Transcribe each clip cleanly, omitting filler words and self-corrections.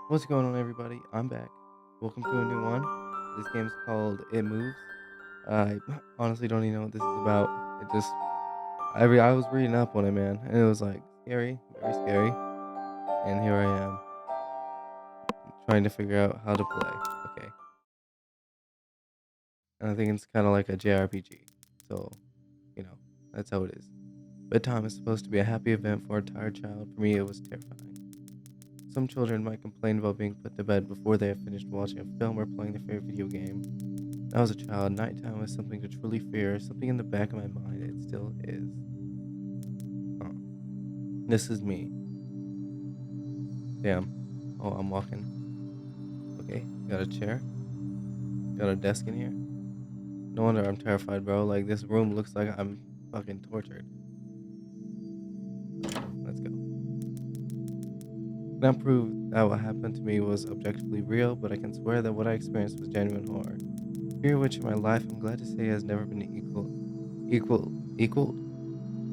What's going on, everybody? I'm back. Welcome to a new one. This game's called It Moves. I honestly don't even know what this is about. It just I was reading up on it, man, and it was like scary, very scary. And here I am trying to figure out how to play. Okay, and I think it's kind of like a JRPG. So, you know, that's how it is. Bedtime is supposed to be a happy event for a tired child. For me, it was terrifying. Some children might complain about being put to bed before they have finished watching a film or playing their favorite video game. When I was a child, nighttime was something to truly fear, something in the back of my mind. It still is. Huh. This is me. Damn. Oh, I'm walking. Okay, got a chair. Got a desk in here. No wonder I'm terrified, bro. Like, this room looks like I'm fucking tortured. Let's go. Cannot prove that what happened to me was objectively real, but I can swear that what I experienced was genuine horror. Fear which in my life I'm glad to say has never been equaled.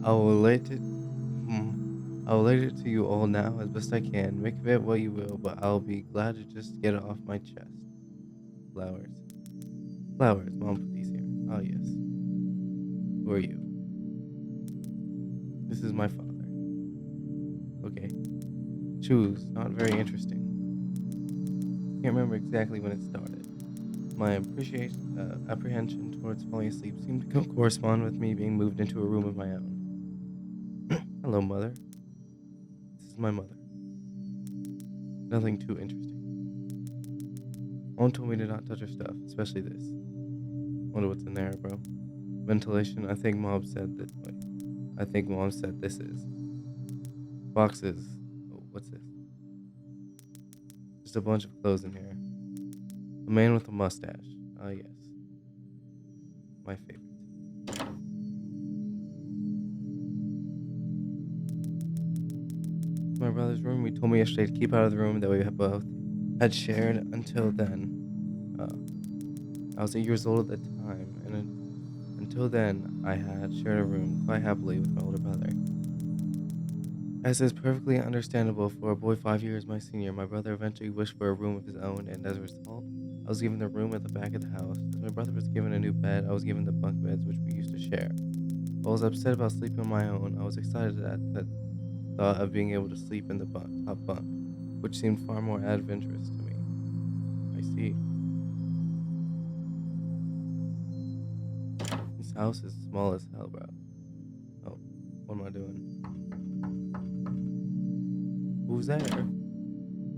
I will relate it. Hmm. I'll relate it to you all now as best I can. Make of it what you will, but I'll be glad to just get it off my chest. Flowers. Flowers. Mom put these here. Ah, yes. Who are you? This is my father. Okay. Choose. Not very interesting. Can't remember exactly when it started. My apprehension towards falling asleep seemed to correspond with me being moved into a room of my own. Hello, mother. This is my mother. Nothing too interesting. Mom told me to not touch her stuff, especially this. Wonder what's in there, bro. Ventilation. I think mom said that. Wait, I think mom said this is boxes. Oh, what's this? Just a bunch of clothes in here. A man with a mustache. Ah, yes, my favorite. My brother's room. He told me yesterday to keep out of the room that we had both had shared until then. I was 8 years old at the time, and until then, I had shared a room quite happily with my older brother. As is perfectly understandable for a boy 5 years my senior, my brother eventually wished for a room of his own, and as a result, I was given the room at the back of the house. As my brother was given a new bed, I was given the bunk beds which we used to share. While I was upset about sleeping on my own, I was excited at the thought of being able to sleep in the top bunk, which seemed far more adventurous to me. I see. This house is small as hell, bro. Oh, what am I doing? Who's there?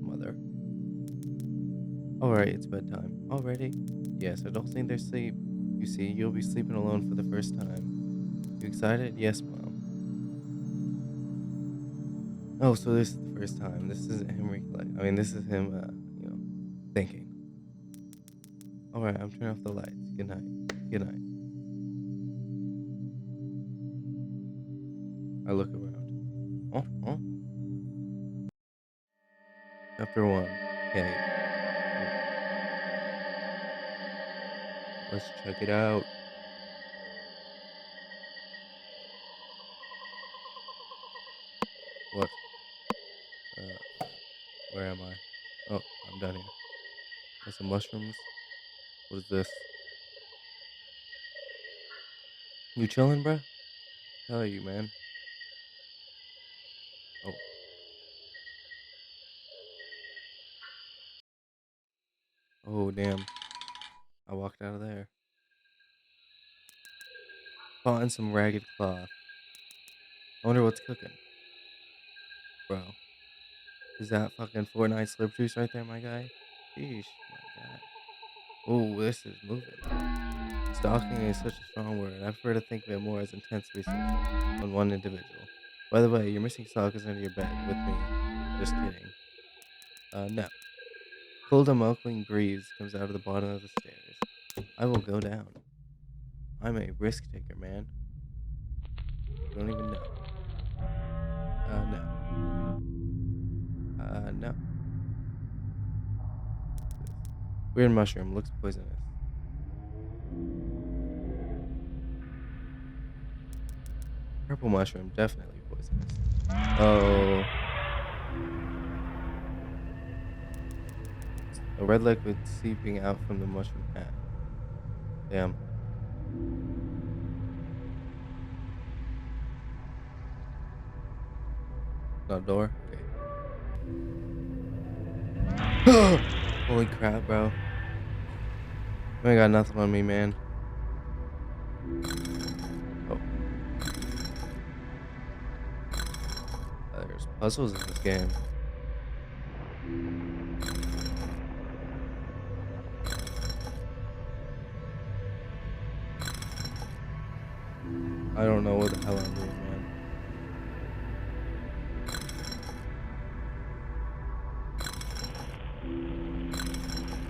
Mother. Alright, it's bedtime. Already? Yes, I don't think there's sleep. You see, you'll be sleeping alone for the first time. You excited? Yes, Mom. Oh, so this is the first time. This isn't him this is him, thinking. Alright, I'm turning off the lights. Good night. Good night. I look around. Oh, oh. Chapter 1. Cave. Oh, let's check it out. What? Where am I? Oh, I'm done here. Got some mushrooms. What is this? You chilling, bruh? How are you, man? Oh, oh, damn. I walked out of there. Caught some ragged cloth. I wonder what's cooking. Bro, is that fucking Fortnite slip juice right there, my guy? Sheesh, my guy. Oh, this is moving. Stalking is such a strong word. I prefer to think of it more as intense research on one individual. By the way, your missing sock is under your bed with me. Just kidding. No. Cold and welcoming breeze comes out of the bottom of the stairs. I will go down. I'm a risk taker, man. You don't even know. No. No. This weird mushroom looks poisonous. Purple mushroom, definitely poisonous. Oh, A red liquid seeping out from the mushroom hat. Damn. No door? Okay. Holy crap, bro. You ain't got nothing on me, man. Oh, there's puzzles in this game. I don't know what the hell I'm doing, man.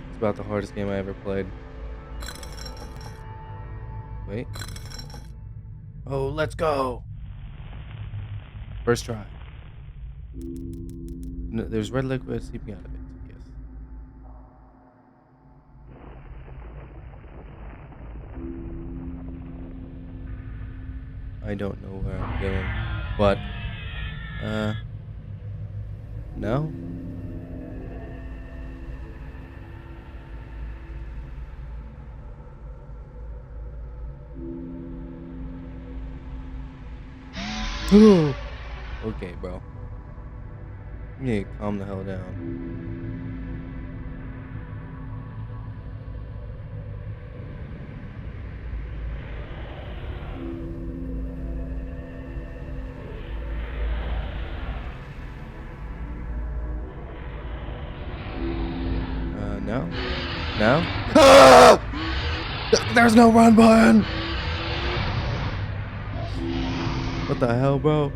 It's about the hardest game I ever played. Wait. Oh, let's go! First try. No, there's red liquid seeping out of it. Yes. I don't know where I'm going. What? No? Okay, bro. You need to calm the hell down. No? No? Ah! There's no run button! What the hell, bro?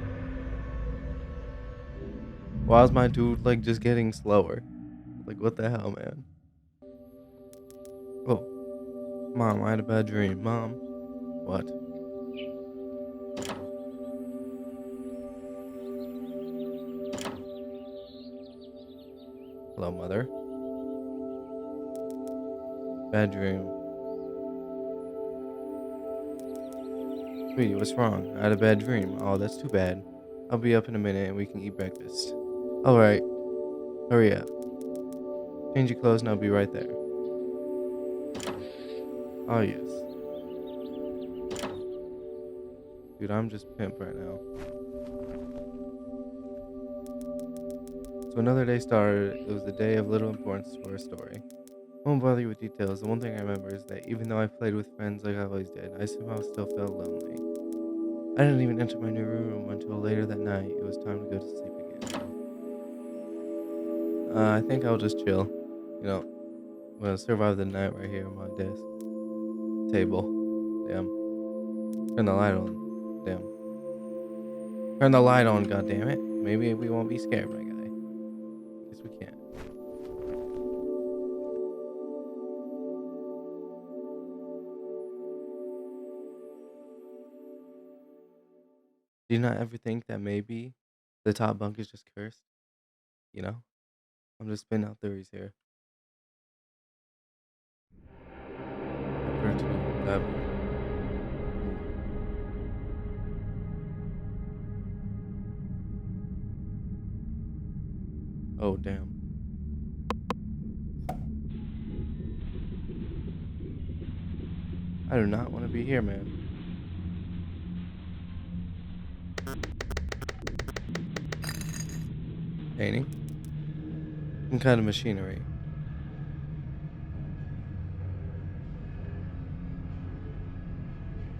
Why is my dude, like, just getting slower? Like, what the hell, man? Oh, Mom, I had a bad dream. Mom? What? Hello, Mother? Bad dream. Sweetie, what's wrong? I had a bad dream. Oh, that's too bad. I'll be up in a minute and we can eat breakfast. Alright. Hurry up. Change your clothes and I'll be right there. Oh, yes. Dude, I'm just pimp right now. So another day started. It was a day of little importance to our story. I won't bother you with details. The one thing I remember is that even though I played with friends like I always did, I somehow still felt lonely. I didn't even enter my new room until later that night. It was time to go to sleep again. I think I'll just chill. You know, I'm gonna survive the night right here on my desk table. Damn. Turn the light on. Damn. Turn the light on, goddammit. Maybe we won't be scared, my guy. Guess we can't. Do you not ever think that maybe the top bunk is just cursed? You know? I'm just spinning out theories here. Chapter 2, Labyrinth. Oh, damn. I do not want to be here, man. Painting? Some kind of machinery.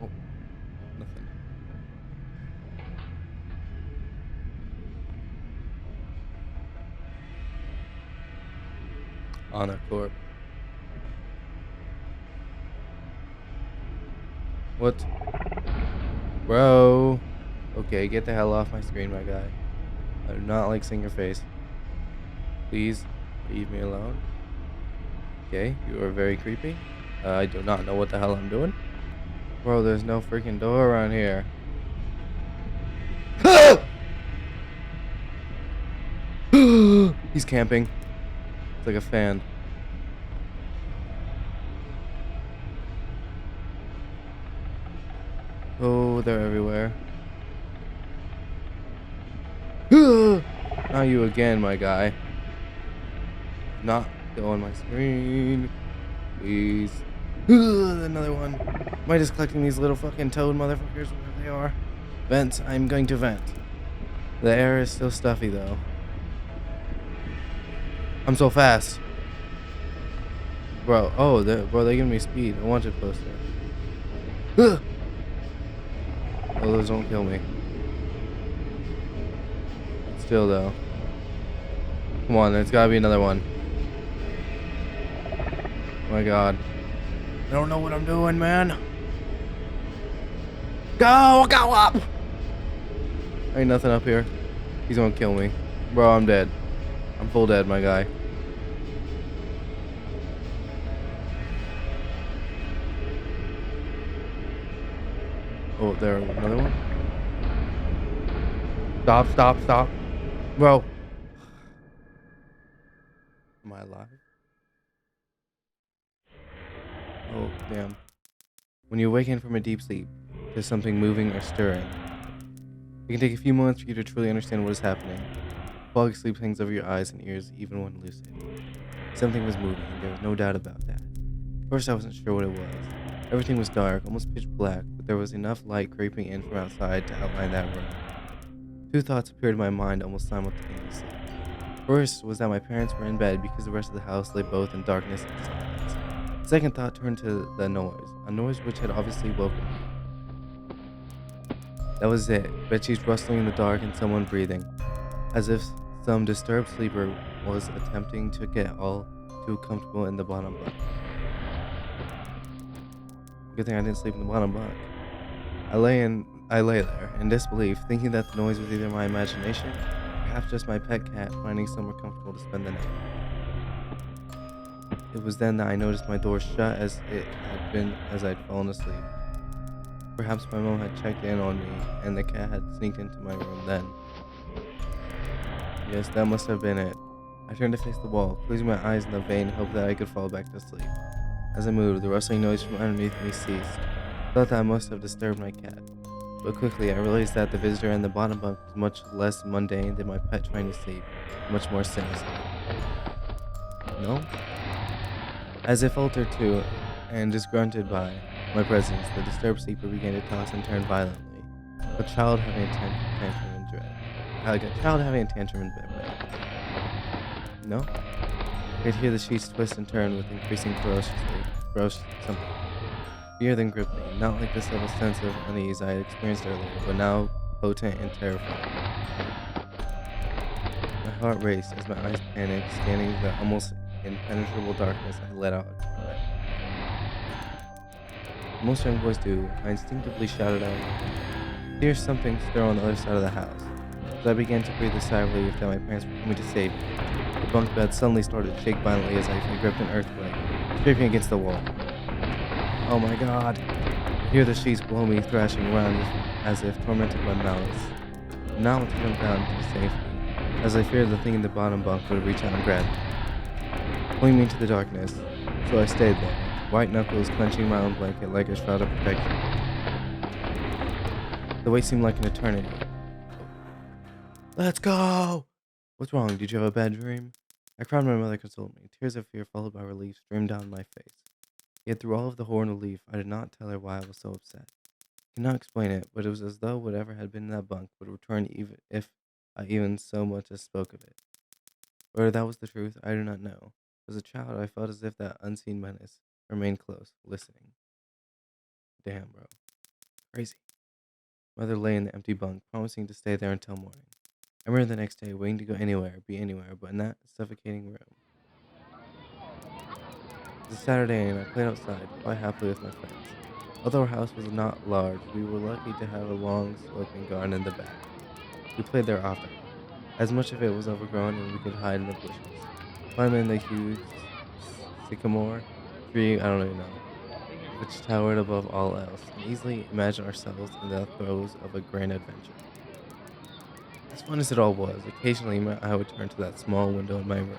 Oh, nothing. On a corp. What? Bro. Okay, get the hell off my screen, my guy. I do not like seeing your face. Please leave me alone. Okay, you are very creepy. I do not know what the hell I'm doing. Bro, there's no freaking door around here. He's camping. It's like a fan. Oh, they're everywhere. Not you again, my guy. Not Still on my screen. Please. Another one. Am I just collecting these little fucking toad motherfuckers wherever they are? Vent. I'm going to vent. The air is still stuffy though. I'm so fast. Bro, oh, they're giving me speed. I want it closer. Oh, those don't kill me. Still though. Come on, there's gotta be another one. Oh my god. I don't know what I'm doing, man. Go up! Ain't nothing up here. He's gonna kill me. Bro, I'm dead. I'm full dead, my guy. Oh, there, another one. Stop. Bro. Am I alive? Oh, damn. When you awaken from a deep sleep, there's something moving or stirring. It can take a few moments for you to truly understand what is happening. Fog sleep hangs over your eyes and ears even when lucid. Something was moving, and there was no doubt about that. At first I wasn't sure what it was. Everything was dark, almost pitch black, but there was enough light creeping in from outside to outline that room. Two thoughts appeared in my mind almost simultaneously. First was that my parents were in bed because the rest of the house lay both in darkness and silence. The second thought turned to the noise, a noise which had obviously woken me. That was it, bedsheets rustling in the dark and someone breathing, as if some disturbed sleeper was attempting to get all too comfortable in the bottom bunk. Good thing I didn't sleep in the bottom bunk. I lay there in disbelief, thinking that the noise was either my imagination, or perhaps just my pet cat finding somewhere comfortable to spend the night. It was then that I noticed my door shut as it had been as I'd fallen asleep. Perhaps my mom had checked in on me, and the cat had sneaked into my room then. Yes, that must have been it. I turned to face the wall, closing my eyes in the vain hope that I could fall back to sleep. As I moved, the rustling noise from underneath me ceased. I thought that I must have disturbed my cat. But quickly I realized that the visitor in the bottom bunk was much less mundane than my pet trying to sleep, much more sinister. No? As if altered to, and disgruntled by, my presence, the disturbed sleeper began to toss and turn violently, like a child having a tantrum in dread. Like a child having a tantrum in bed. No? I could hear the sheets twist and turn with increasing ferocious something. Fear then gripped me, not like the subtle sense of unease I had experienced earlier, but now potent and terrifying. My heart raced as my eyes panicked, scanning the almost impenetrable darkness I let out a cry. Most young boys do, I instinctively shouted out, "Here's something stir on the other side of the house." As I began to breathe a sigh of relief that my parents were coming to save me, the bunk bed suddenly started to shake violently as I gripped an earthquake, scraping against the wall. Oh my god. I hear the sheets below me thrashing around as if tormented by malice. Now I want to jump down to safety, as I feared the thing in the bottom bunk would reach out and grab me, pulling me into the darkness. So I stayed there, white knuckles clenching my own blanket like a shroud of protection. The wait seemed like an eternity. Let's go! What's wrong? Did you have a bad dream? I cried when my mother consoled me. Tears of fear followed by relief streamed down my face. Yet through all of the horror and relief, I did not tell her why I was so upset. I cannot explain it, but it was as though whatever had been in that bunk would return even if I even so much as spoke of it. Whether that was the truth, I do not know. As a child, I felt as if that unseen menace remained close, listening. Damn, bro. Crazy. Mother lay in the empty bunk, promising to stay there until morning. I remember the next day, waiting to go anywhere, be anywhere, but in that suffocating room. It was a Saturday, and I played outside, quite happily with my friends. Although our house was not large, we were lucky to have a long, sloping garden in the back. We played there often, as much of it was overgrown and we could hide in the bushes. Climb in the huge sycamore tree, I don't even know, which towered above all else, and easily imagine ourselves in the throes of a grand adventure. As fun as it all was, occasionally my eye would turn to that small window in my room.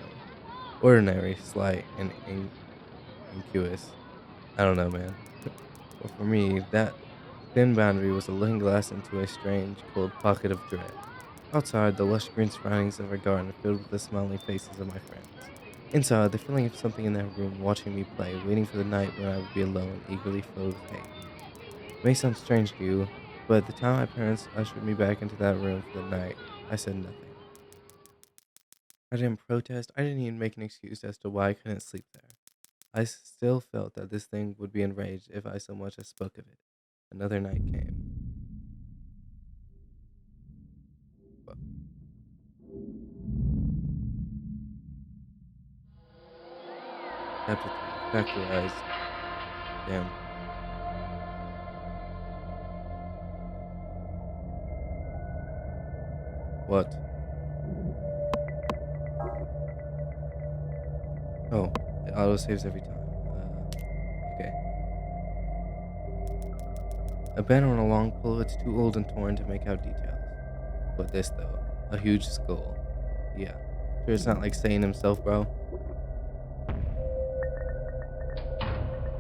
Ordinary, slight, and innocuous. I don't know, man. But for me, that thin boundary was a looking glass into a strange, cold pocket of dread. Outside, the lush green surroundings of our garden filled with the smiling faces of my friends. Inside, the feeling of something in that room watching me play, waiting for the night when I would be alone, eagerly filled with hate. It may sound strange to you, but at the time my parents ushered me back into that room for the night, I said nothing. I didn't protest, I didn't even make an excuse as to why I couldn't sleep there. I still felt that this thing would be enraged if I so much as spoke of it. Another night came. Well, chapter 3 Factorized. Damn. What? Oh, it auto saves every time. Okay. A banner on a long pole, it's too old and torn to make out details. But this, though, a huge skull. Yeah. Sure, it's not like saying himself, bro.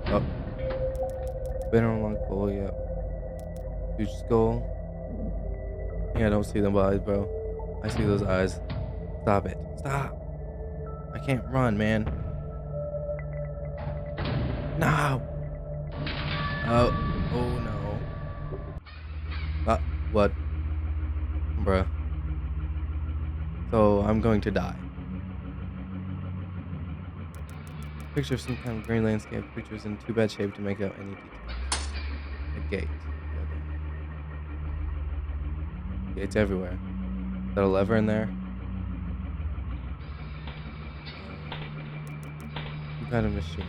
Oh, banner on a long pole, yep. Huge skull. Yeah, I don't see them eyes, bro. I see those eyes. Stop it. Stop. I can't run, man. No. Oh. Oh, no. What? Bruh. So, I'm going to die. Picture of some kind of green landscape. Pictures in too bad shape to make out any details. A gate. Goddamn. Gates everywhere. Is that a lever in there? Some kind of machine.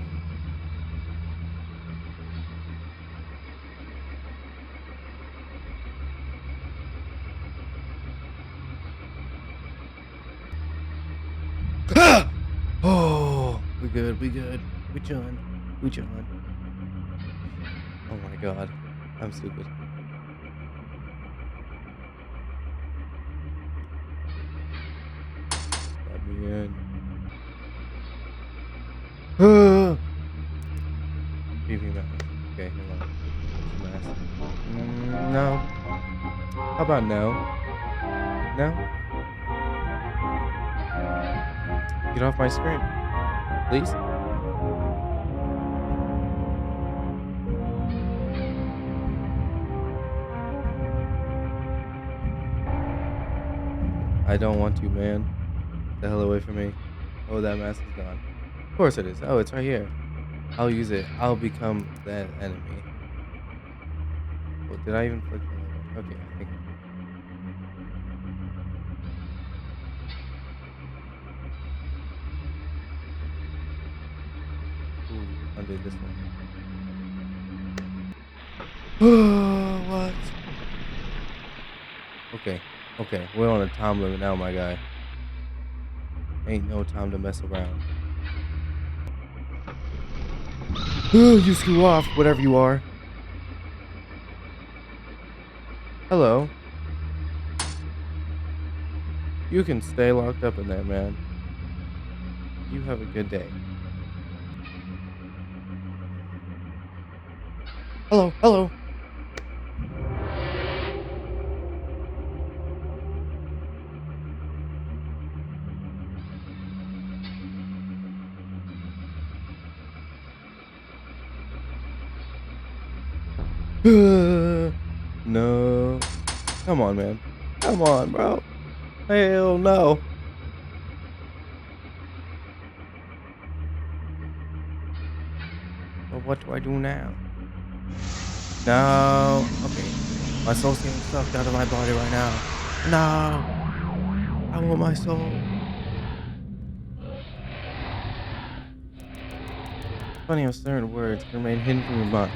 Ah! Oh, we good, we good. We chillin'. We chillin'. Oh my god. I'm stupid. Let me in. Ah! PV mask. Okay, hang on. What's the mask? No. How about no? No? Get off my screen. Please? I don't want to, man. Get the hell away from me. Oh, that mask is gone. Of course it is. Oh, it's right here. I'll use it. I'll become that enemy. Well, did I even click the lever? Okay, I think. Ooh, undid this one. What? Okay, okay. We're on a time limit now, my guy. Ain't no time to mess around. You screw off, whatever you are. Hello. You can stay locked up in there, man. You have a good day. Hello, hello. No. Come on, man. Come on, bro. Hell no. Well, what do I do now? No. Okay. My soul's getting sucked out of my body right now. No. I want my soul. Funny how certain words can remain hidden from your mind,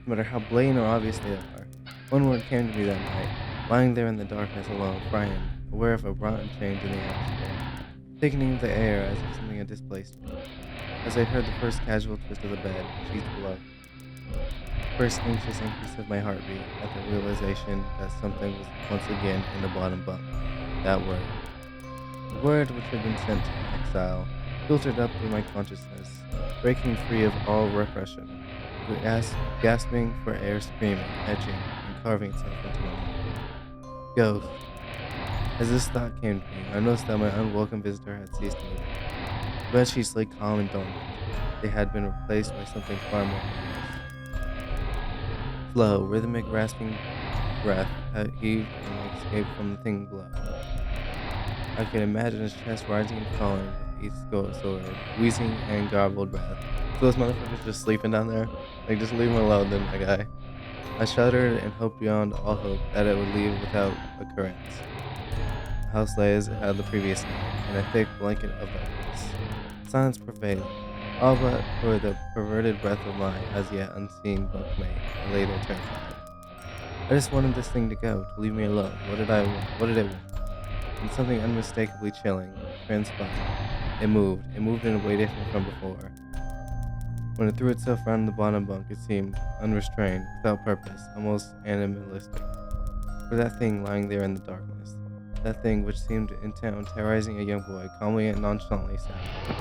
no matter how blatant or obvious they are. One word came to me that night, lying there in the darkness alone, frightened, aware of a rotten change in the atmosphere, thickening the air as if something had displaced me. As I heard the first casual twist of the bed, sheets below. First anxious increase of my heartbeat at the realization that something was once again in the bottom bunk. That word. The word which had been sent to exile, filtered up through my consciousness, breaking free of all repression, gasping for air, screaming, edging, and carving itself into my mind. Ghost. As this thought came to me, I noticed that my unwelcome visitor had ceased moving. The bedsheets lay calm and dormant. They had been replaced by something far more ominous. Slow, rhythmic, rasping breath had heaved and escaped from the thing below. I could imagine his chest rising and falling with each sword, wheezing and garbled breath. So those motherfuckers just sleeping down there? Like, just leave him alone then, my guy. I shuddered and hoped beyond all hope that it would leave without occurrence. The house lay as it had the previous night, in a thick blanket of darkness. Silence prevailed, all but for the perverted breath of my as yet unseen bunkmate, and later terrified. I just wanted this thing to go, to leave me alone. What did I want? What did it want? And something unmistakably chilling transpired. It moved in a way different from before. When it threw itself around the bottom bunk, it seemed unrestrained, without purpose, almost animalistic. For that thing lying there in the darkness, that thing which seemed intent on terrorizing a young boy, calmly and nonchalantly sat there.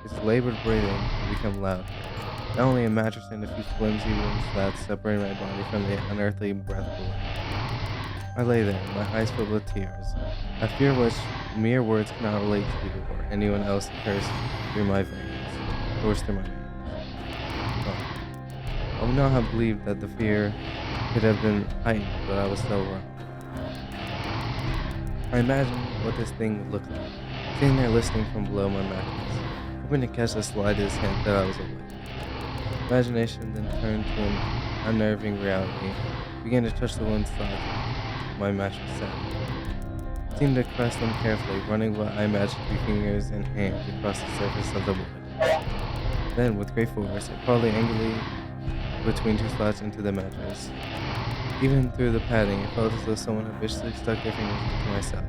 Its labored breathing had become louder. Not only a mattress and a few flimsy wooden slats separated my body from the unearthly breath below. I lay there, my eyes filled with tears, a fear which mere words cannot relate to or anyone else coursed through my veins. I would not have believed that the fear could have been heightened, but I was so wrong. I imagined what this thing would look like, sitting there listening from below my mattress, hoping to catch the slightest hint that I was awake. Imagination then turned to an unnerving reality, began to touch the one side my mattress set. Seemed to caress them carefully, running what I imagined to be fingers and hands across the surface of the wood. Then, with great force, it crawled angrily between two slots into the mattress. Even through the padding, it felt as though someone had viciously stuck their fingers into my side.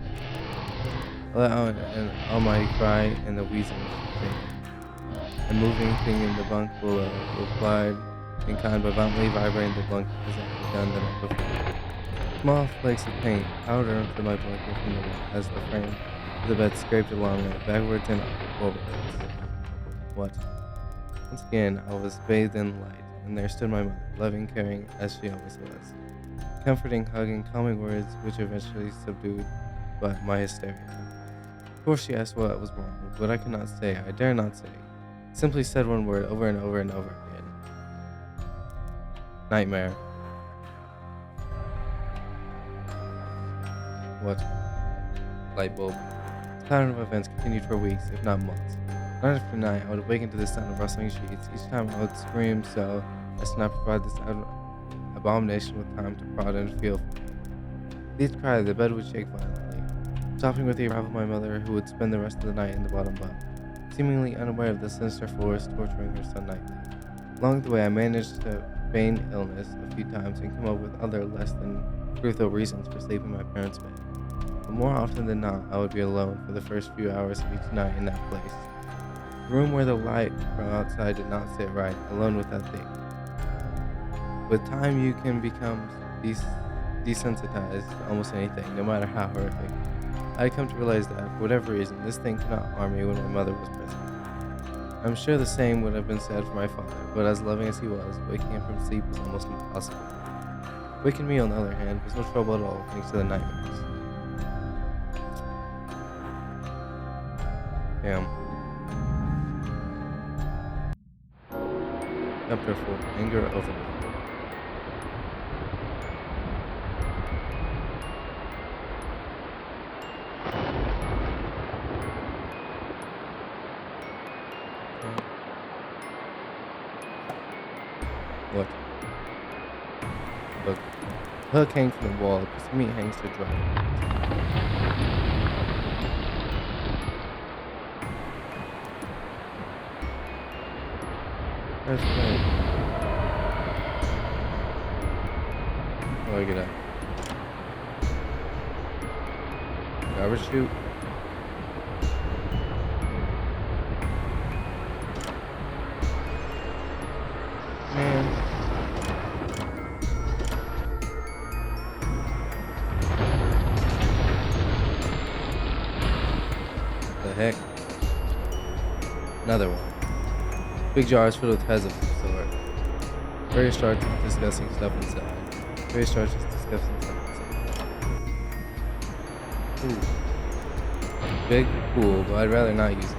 I let out an almighty cry, and the wheezing faded. A moving thing in the bunk below replied in kind by violently vibrating the blanket as it had done the night before. Small flakes of paint powdered onto my blanket from the wall as the frame of the bed scraped along it, backwards and forwards. What? Once again, I was bathed in light, and there stood my mother, loving, caring as she always was. Comforting, hugging, calming words which eventually subdued by my hysteria. Of course she asked what was wrong, but I could not say, I dare not say. Simply said one word over and over and over again. Nightmare. What? Light bulb. This pattern of events continued for weeks, if not months. Night after night, I would awaken to the sound of rustling sheets. Each time I would scream so as to not provide this abomination with time to prod and feel for me. With each cry, the bed would shake violently, stopping with the arrival of my mother, who would spend the rest of the night in the bottom bunk, seemingly unaware of the sinister force torturing her son nightly. Along the way, I managed to feign illness a few times and come up with other less than truthful reasons for sleeping in my parents' bed. But more often than not, I would be alone for the first few hours of each night in that place. The room where the light from outside did not sit right, alone with that thing. With time, you can become desensitized to almost anything, no matter how horrific. I had come to realize that, for whatever reason, this thing could not harm me when my mother was present. I'm sure the same would have been said for my father, but as loving as he was, waking him from sleep was almost impossible. Waking me, on the other hand, was no trouble at all, thanks to the nightmares. Damn. Chapter 4. Anger Overload. What? Look. The hook hangs from the wall, a piece of meat hangs to dry. That's great. How do I get out? Garbage chute? Man. The heck? Another one. Big jars filled with heads of some sort. Various shards of disgusting stuff inside. Various shards of disgusting stuff inside. Ooh. Big, cool, but I'd rather not use it.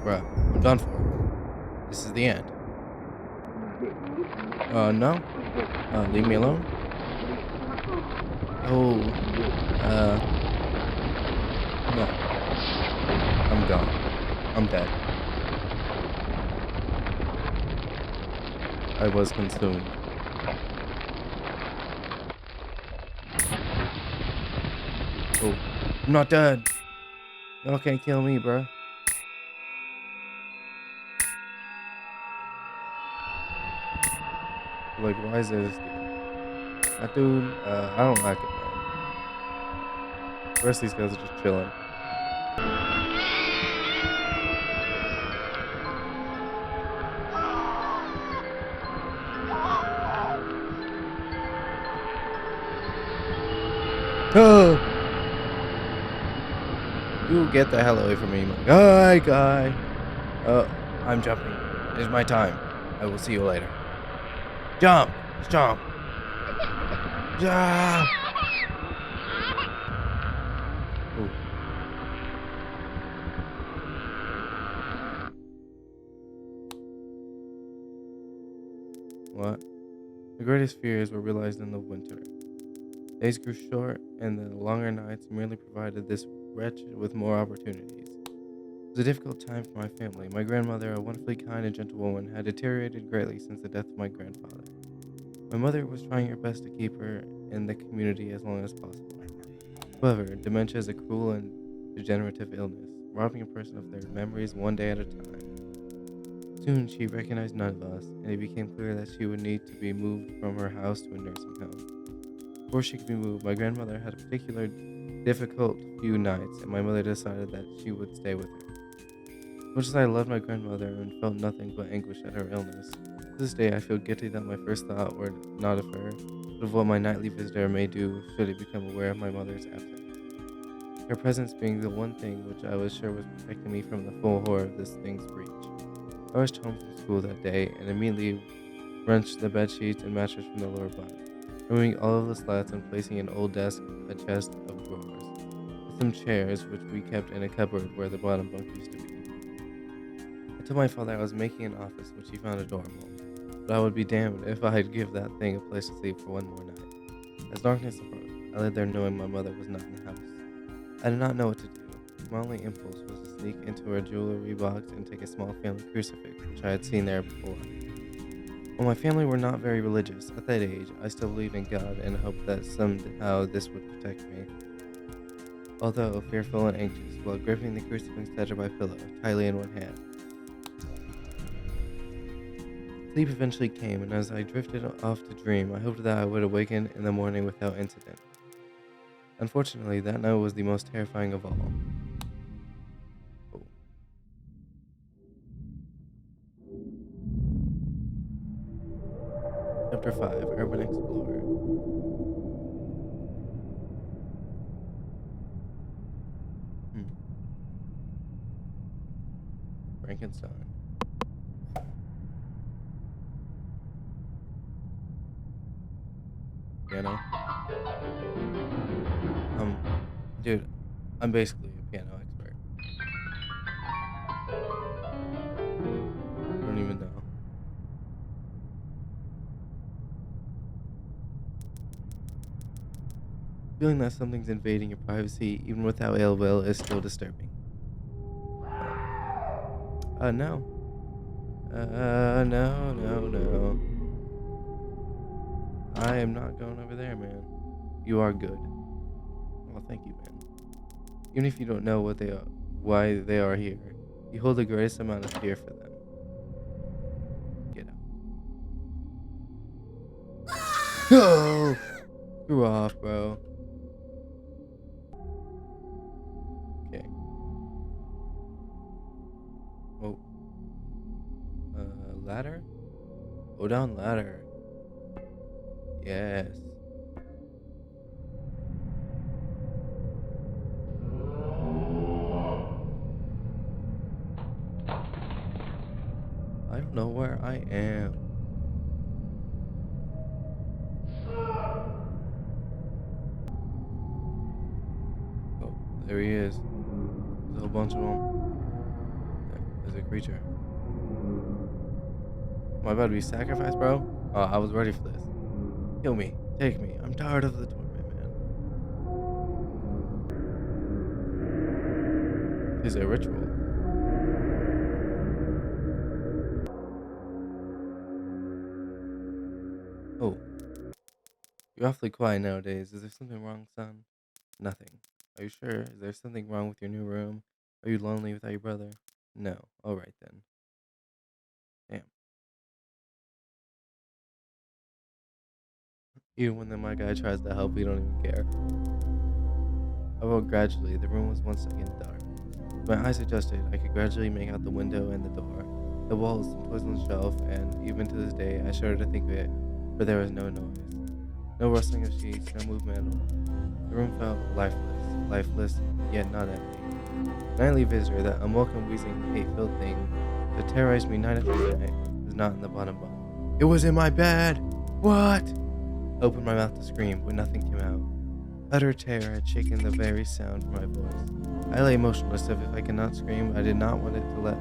Bruh, I'm done for. This is the end. No? Leave me alone? Oh, uh, no. I'm gone. I'm dead. I was consumed. Oh, I'm not dead. Y'all can't kill me, bruh. Like, why is there this dude? That dude, I don't like it, man. The rest of these guys are just chilling. Oh! You get the hell away from me, my guy. I'm jumping. It is my time. I will see you later. Jump! Jump! Jump! Ooh. What? The greatest fears were realized in the winter. Days grew short, and the longer nights merely provided this wretch with more opportunities. It was a difficult time for my family. My grandmother, a wonderfully kind and gentle woman, had deteriorated greatly since the death of my grandfather. My mother was trying her best to keep her in the community as long as possible. However, dementia is a cruel and degenerative illness, robbing a person of their memories one day at a time. Soon she recognized none of us, and it became clear that she would need to be moved from her house to a nursing home. Before she could be moved, my grandmother had a particular difficult few nights, and my mother decided that she would stay with her. Much as I loved my grandmother and felt nothing but anguish at her illness, to this day I feel guilty that my first thought were not of her, but of what my nightly visitor may do should he become aware of my mother's absence. Her presence being the one thing which I was sure was protecting me from the full horror of this thing's breach. I rushed home from school that day and immediately wrenched the bed sheets and mattress from the lower bunk, removing all of the slats and placing an old desk, a chest of drawers, with some chairs which we kept in a cupboard where the bottom bunk used to be. I told my father I was making an office which he found adorable, but I would be damned if I'd give that thing a place to sleep for one more night. As darkness approached, I lay there knowing my mother was not in the house. I did not know what to do. My only impulse was to sneak into her jewelry box and take a small family crucifix, which I had seen there before. While my family were not very religious, at that age, I still believed in God and hoped that somehow this would protect me. Although fearful and anxious, while gripping the crucifix edge of my pillow tightly in one hand. Sleep eventually came, and as I drifted off to dream, I hoped that I would awaken in the morning without incident. Unfortunately, that night was the most terrifying of all. Oh. Chapter 5, Urban Explorer. Frankenstein. Piano. Dude, I'm basically a piano expert. I don't even know. Feeling that something's invading your privacy, even without ill will, is still disturbing. No. No. I am not going over there, man. You are good. Well, thank you, man. Even if you don't know what they are, why they are here, you hold the greatest amount of fear for them. Get out. No! Screw off, bro. Okay. Oh. Ladder? Go down ladder. Yes. I don't know where I am. Oh, there he is. There's a whole bunch of them. There's a creature. Am I about to be sacrificed, bro? Oh, I was ready for this. Kill me. Take me. I'm tired of the torment, man. Tis a ritual. Oh, you're awfully quiet nowadays. Is there something wrong, son? Nothing. Are you sure? Is there something wrong with your new room? Are you lonely without your brother? No. Alright then. Damn. Even when my guy tries to help, we don't even care. I woke gradually. The room was once again dark. My eyes adjusted. I could gradually make out the window and the door, the walls, the toys on the shelf, and even to this day, I shudder to think of it, but there was no noise. No rustling of sheets, no movement at all. The room felt lifeless, yet not empty. Nightly visitor, that unwelcome, wheezing, hate-filled thing that terrorized me night after night, was not in the bottom bunk. It was in my bed! What? I opened my mouth to scream, but nothing came out. Utter terror had shaken the very sound from my voice. I lay motionless as if I could not scream. I did not want it to let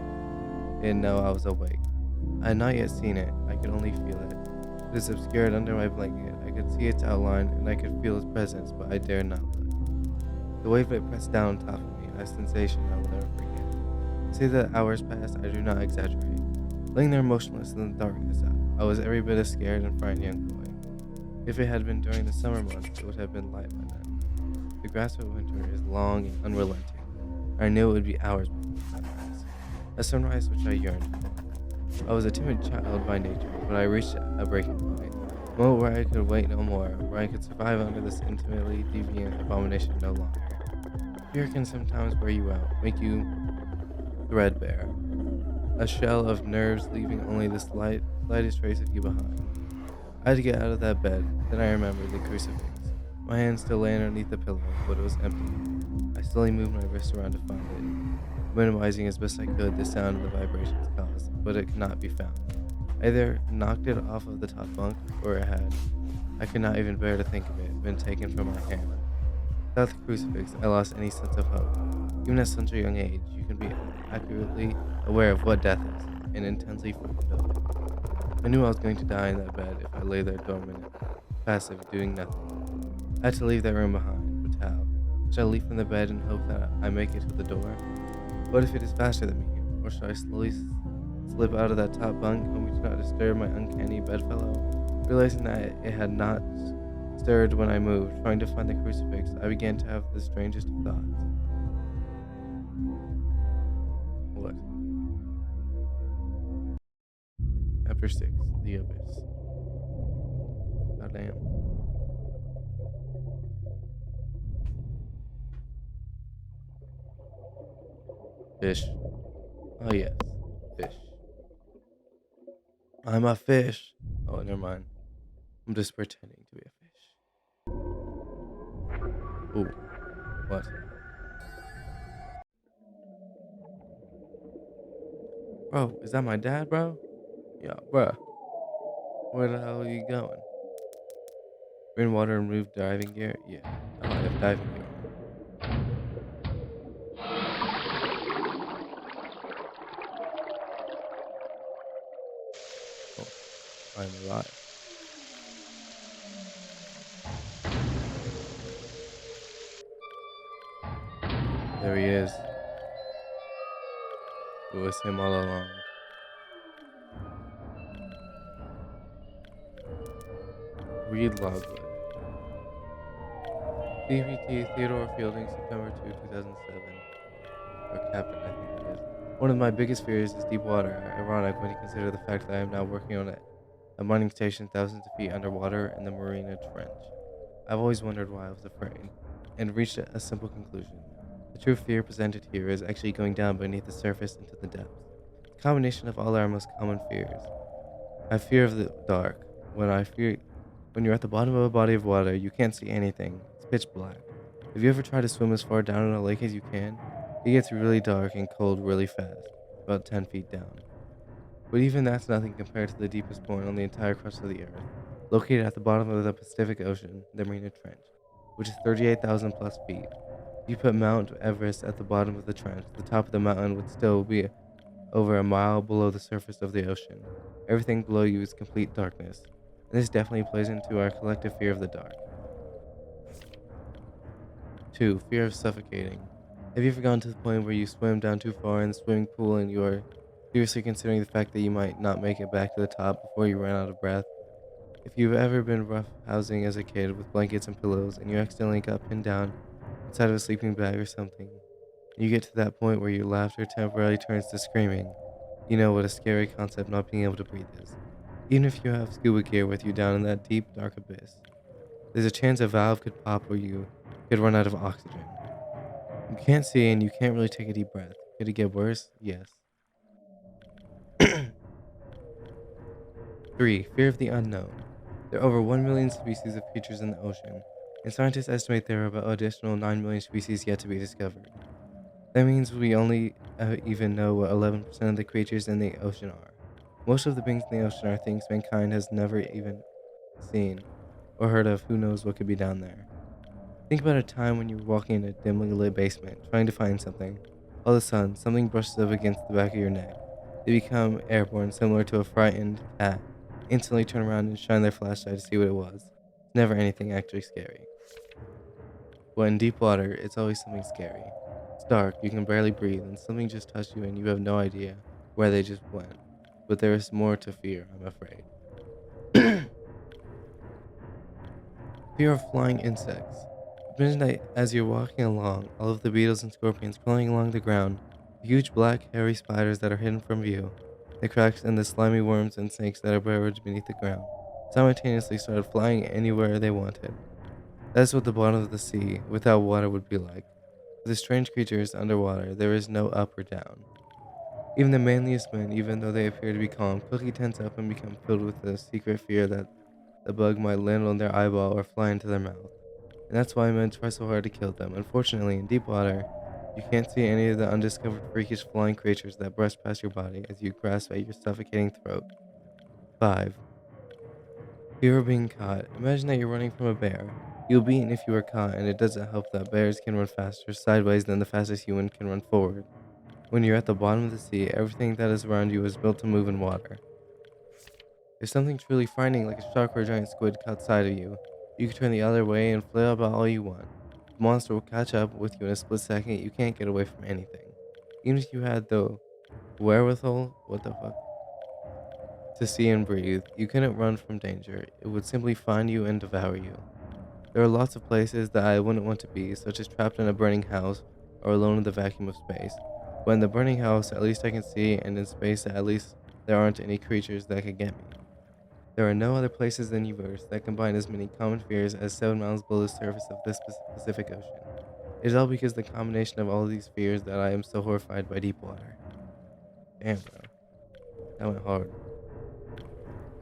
it know I was awake. I had not yet seen it. I could only feel it. It was obscured under my blanket. I could see its outline, and I could feel its presence, but I dared not look. The weight of it pressed down on top of me, a sensation I will never forget. To say that hours passed, I do not exaggerate. Laying there motionless in the darkness, I was every bit as scared and frightened young boy. If it had been during the summer months, it would have been light by then. The grass of winter is long and unrelenting. I knew it would be hours before sunrise, a sunrise which I yearned for. I was a timid child by nature, but I reached a breaking point, a moment where I could wait no more, where I could survive under this intimately deviant abomination no longer. Fear can sometimes wear you out, make you threadbare, a shell of nerves leaving only the slightest trace of you behind. I had to get out of that bed. Then I remembered the crucifix. My hand still lay underneath the pillow, but it was empty. I slowly moved my wrist around to find it, minimizing as best I could the sound the vibrations caused, but it could not be found. I either knocked it off of the top bunk, or it had, I could not even bear to think of it, been taken from my hand. Without the crucifix, I lost any sense of hope. Even at such a young age, you can be accurately aware of what death is, and intensely frightened of it. I knew I was going to die in that bed if I lay there dormant, passive, doing nothing. I had to leave that room behind, but how? Shall I leap from the bed and hope that I make it to the door? What if it is faster than me? Or shall I slowly slip out of that top bunk, hoping to not disturb my uncanny bedfellow? Realizing that it had not stirred when I moved, trying to find the crucifix, I began to have the strangest of thoughts. What? Chapter 6, The Abyss. Goddamn. Fish. Oh yes, fish. I'm a fish. Oh, never mind. I'm just pretending to be a fish. Ooh, what? Bro, is that my dad, bro? Yeah, bruh. Where the hell are you going? Rainwater and roof diving gear? Yeah. Oh, I have diving gear on. Oh, I'm alive. There he is. It was him all along. Read logbook. CVT Theodore Fielding, September 2, 2007. Or Captain, I think that is. One of my biggest fears is deep water. Ironic when you consider the fact that I am now working on a mining station thousands of feet underwater in the Marina Trench. I've always wondered why I was afraid, and reached a simple conclusion. The true fear presented here is actually going down beneath the surface into the depths. A combination of all our most common fears. I fear of the dark. When you're at the bottom of a body of water, you can't see anything. It's pitch black. Have you ever tried to swim as far down in a lake as you can? It gets really dark and cold really fast, about 10 feet down. But even that's nothing compared to the deepest point on the entire crust of the earth, located at the bottom of the Pacific Ocean, the Marina Trench, which is 38,000 plus feet. If you put Mount Everest at the bottom of the trench, the top of the mountain would still be over a mile below the surface of the ocean. Everything below you is complete darkness, and this definitely plays into our collective fear of the dark. 2. Fear of suffocating. Have you ever gotten to the point where you swim down too far in the swimming pool and you are seriously considering the fact that you might not make it back to the top before you run out of breath? If you've ever been rough housing as a kid with blankets and pillows and you accidentally got pinned down inside of a sleeping bag or something, and you get to that point where your laughter temporarily turns to screaming, you know what a scary concept not being able to breathe is. Even if you have scuba gear with you down in that deep, dark abyss, there's a chance a valve could pop or you could run out of oxygen. You can't see and you can't really take a deep breath. Could it get worse? Yes. 3. Fear of the unknown. There are over 1 million species of creatures in the ocean, and scientists estimate there are about an additional 9 million species yet to be discovered. That means we only even know what 11% of the creatures in the ocean are. Most of the beings in the ocean are things mankind has never even seen or heard of. Who knows what could be down there. Think about a time when you were walking in a dimly lit basement, trying to find something. All of a sudden, something brushes up against the back of your neck. They become airborne, similar to a frightened cat. Instantly turn around and shine their flashlight to see what it was. Never anything actually scary. But in deep water, it's always something scary. It's dark, you can barely breathe, and something just touched you and you have no idea where they just went. But there is more to fear, I'm afraid. Fear of flying insects. Imagine that as you're walking along, all of the beetles and scorpions crawling along the ground, the huge black hairy spiders that are hidden from view, the cracks and the slimy worms and snakes that are buried beneath the ground, simultaneously started flying anywhere they wanted. That's what the bottom of the sea without water would be like. For the strange creatures underwater, there is no up or down. Even the manliest men, even though they appear to be calm, quickly tense up and become filled with the secret fear that the bug might land on their eyeball or fly into their mouth. And that's why men try so hard to kill them. Unfortunately, in deep water, you can't see any of the undiscovered freakish flying creatures that brush past your body as you grasp at your suffocating throat. 5. Fear of being caught. Imagine that you're running from a bear. You'll be eaten if you are caught, and it doesn't help that bears can run faster sideways than the fastest human can run forward. When you're at the bottom of the sea, everything that is around you is built to move in water. If something truly frightening like a shark or a giant squid caught sight of you, you can turn the other way and flail about all you want. The monster will catch up with you in a split second. You can't get away from anything. Even if you had the wherewithal, to see and breathe, you couldn't run from danger. It would simply find you and devour you. There are lots of places that I wouldn't want to be, such as trapped in a burning house or alone in the vacuum of space. But in the burning house, at least I can see, and in space, at least there aren't any creatures that could get me. There are no other places in the universe that combine as many common fears as 7 miles below the surface of this Pacific Ocean. It is all because of the combination of all of these fears that I am so horrified by deep water. Damn, bro. That went hard.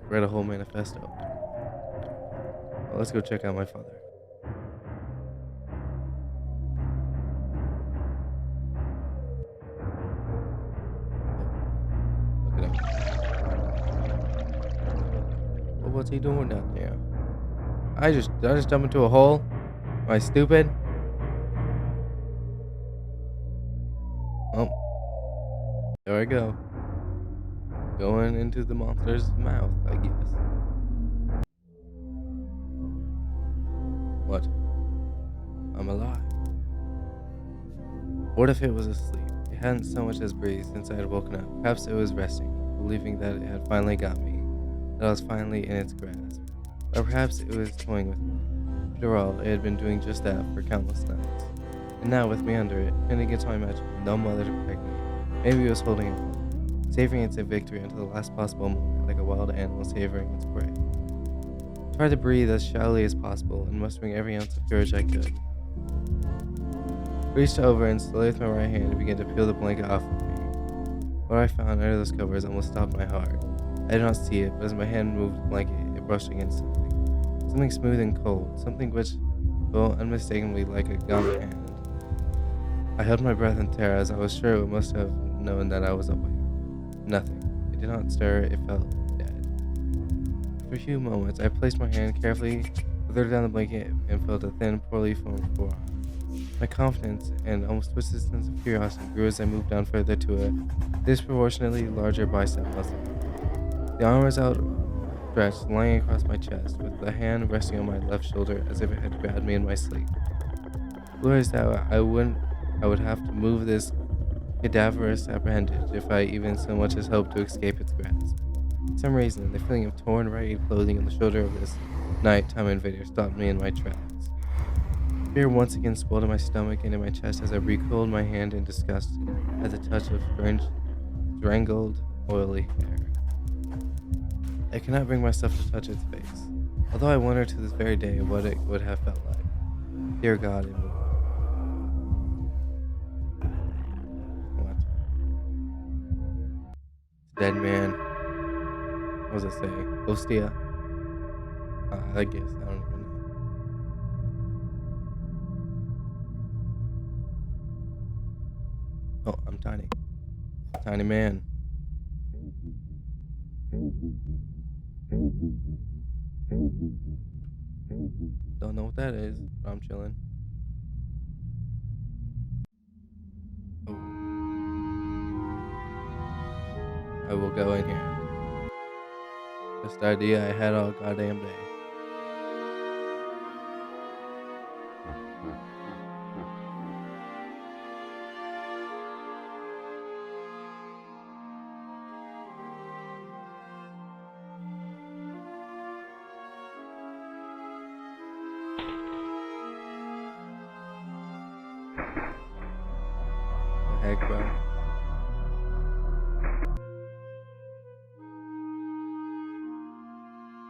Read a whole manifesto. Well, let's go check out my father. Look at him. What's he doing down there? Did I just jump into a hole? Am I stupid? Oh, there I go. Going into the monster's mouth, I guess. What? I'm alive. What if it was asleep? It hadn't so much as breathed since I had woken up. Perhaps it was resting, believing that it had finally got me, that I was finally in its grasp. Or perhaps it was toying with me. After all, it had been doing just that for countless nights. And now, with me under it, pinned against my mattress with no mother to protect me, maybe it was holding on, savoring its victory until the last possible moment, like a wild animal savoring its prey. I tried to breathe as shallowly as possible and mustering every ounce of courage I could. Reached over and slowly with my right hand began to peel the blanket off of me. What I found under those covers almost stopped my heart. I did not see it, but as my hand moved the blanket, it brushed against something. Something smooth and cold, something which felt unmistakably like a gum hand. I held my breath in terror as I was sure it must have known that I was awake. Nothing. It did not stir, it felt dead. For a few moments, I placed my hand carefully further down the blanket and felt a thin, poorly formed forearm. My confidence and almost twisted sense of curiosity grew as I moved down further to a disproportionately larger bicep muscle. The arm was outstretched, lying across my chest, with the hand resting on my left shoulder as if it had grabbed me in my sleep. Realized that I would have to move this cadaverous appendage if I even so much as hoped to escape its grasp. For some reason, the feeling of torn, ragged clothing on the shoulder of this nighttime invader stopped me in my tracks. Fear once again swelled in my stomach and in my chest as I recoiled my hand in disgust at the touch of strangled, oily hair. I cannot bring myself to touch its face, although I wonder to this very day what it would have felt like. Dear God, it moved. What? Dead man. What does it say? Hostia? I guess. I don't even know. Oh, I'm tiny. Tiny man. Don't know what that is, but I'm chilling. Oh, I will go in here. Best idea I had all goddamn day. The heck, bro?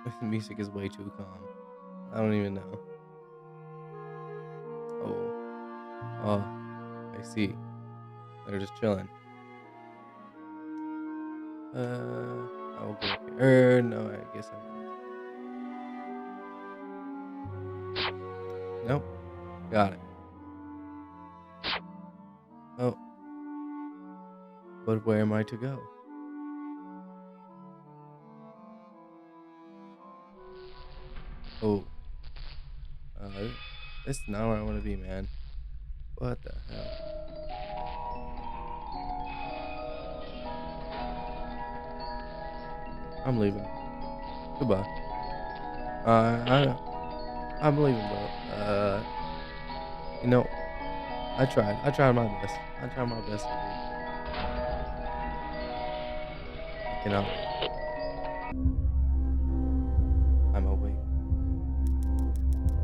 This music is way too calm. I don't even know. Oh, oh, I see. They're just chilling. I'll go up here. No, I guess I'm. Nope, got it. Oh, but where am I to go? Oh, uh, this is not where I want to be, man. What the hell? I'm leaving. Goodbye. I I'm leaving, bro. You know, I tried. I tried my best. I tried my best to leave. I cannot leave. I'm awake.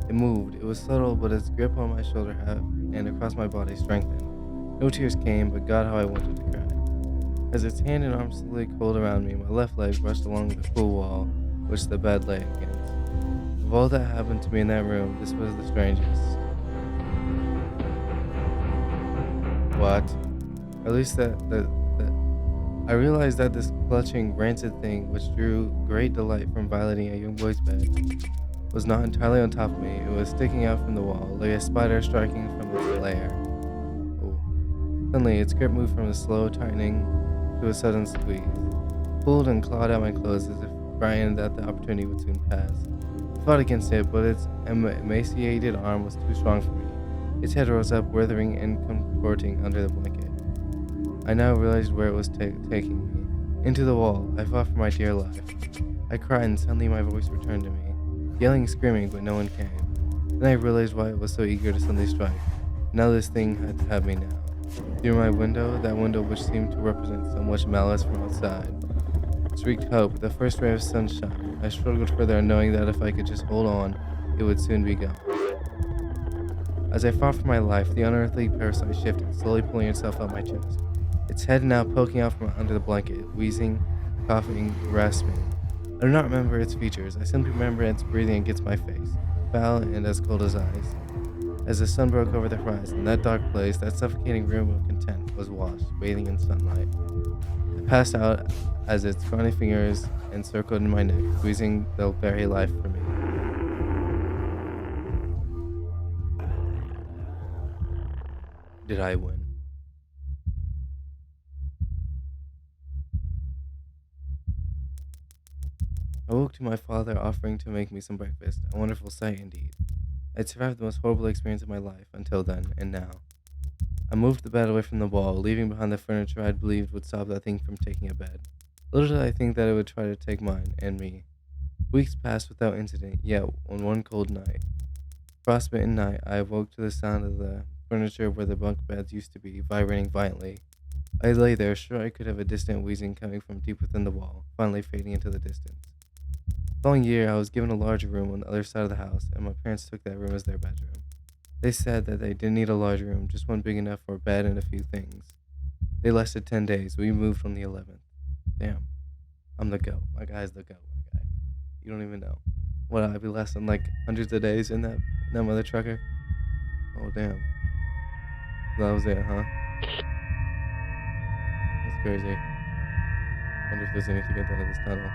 It moved. It was subtle, but its grip on my shoulder and across my body strengthened. No tears came, but God, how I wanted to cry. As its hand and arm slowly coiled around me, my left leg brushed along the cool wall, which the bed lay against. Of all that happened to me in that room, this was the strangest. What? Or at least that I realized that this clutching, rancid thing, which drew great delight from violating a young boy's bed, was not entirely on top of me. It was sticking out from the wall, like a spider striking from its lair. Oh. Suddenly, its grip moved from a slow tightening to a sudden squeeze. Pulled and clawed at my clothes as if frightened that the opportunity would soon pass. I fought against it, but its emaciated arm was too strong for me. Its head rose up, withering and contorting under the blanket. I now realized where it was taking me. Into the wall. I fought for my dear life. I cried, and suddenly my voice returned to me, yelling and screaming, but no one came. Then I realized why it was so eager to suddenly strike. Now this thing had to have me now. Through my window, that window which seemed to represent so much malice from outside, shrieked hope, the first ray of sunshine. I struggled further, knowing that if I could just hold on, it would soon be gone. As I fought for my life, the unearthly parasite shifted, slowly pulling itself up my chest. Its head now poking out from under the blanket, wheezing, coughing, rasping. I do not remember its features. I simply remember its breathing against my face, foul and as cold as ice. As the sun broke over the horizon, that dark place, that suffocating room of content, was washed, bathing in sunlight. I passed out as its scrawny fingers encircled my neck, squeezing the very life from me. Did I win? I woke to my father offering to make me some breakfast, a wonderful sight indeed. I'd survived the most horrible experience of my life until then, and now. I moved the bed away from the wall, leaving behind the furniture I'd believed would stop that thing from taking a bed. Little did I think that it would try to take mine and me. Weeks passed without incident, yet on one cold night, frostbitten night, I awoke to the sound of the furniture where the bunk beds used to be vibrating violently. I lay there, sure I could have a distant wheezing coming from deep within the wall, finally fading into the distance. The following year, I was given a larger room on the other side of the house, and my parents took that room as their bedroom. They said that they didn't need a large room, just one big enough for a bed and a few things. They lasted 10 days. We moved on the 11th. Damn, I'm the goat. My guy's the goat, my guy. You don't even know. What, I'd be lasting like hundreds of days in that mother trucker? Oh, damn. That was it, huh? That's crazy. Wonder if there's anything at the end of this tunnel.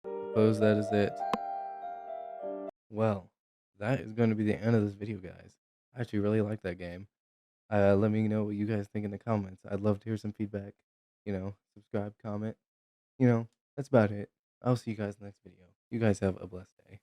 And suppose that is it. Well, that is going to be the end of this video, guys. I actually really like that game. Let me know what you guys think in the comments. I'd love to hear some feedback. Subscribe, comment. That's about it. I'll see you guys in the next video. You guys have a blessed day.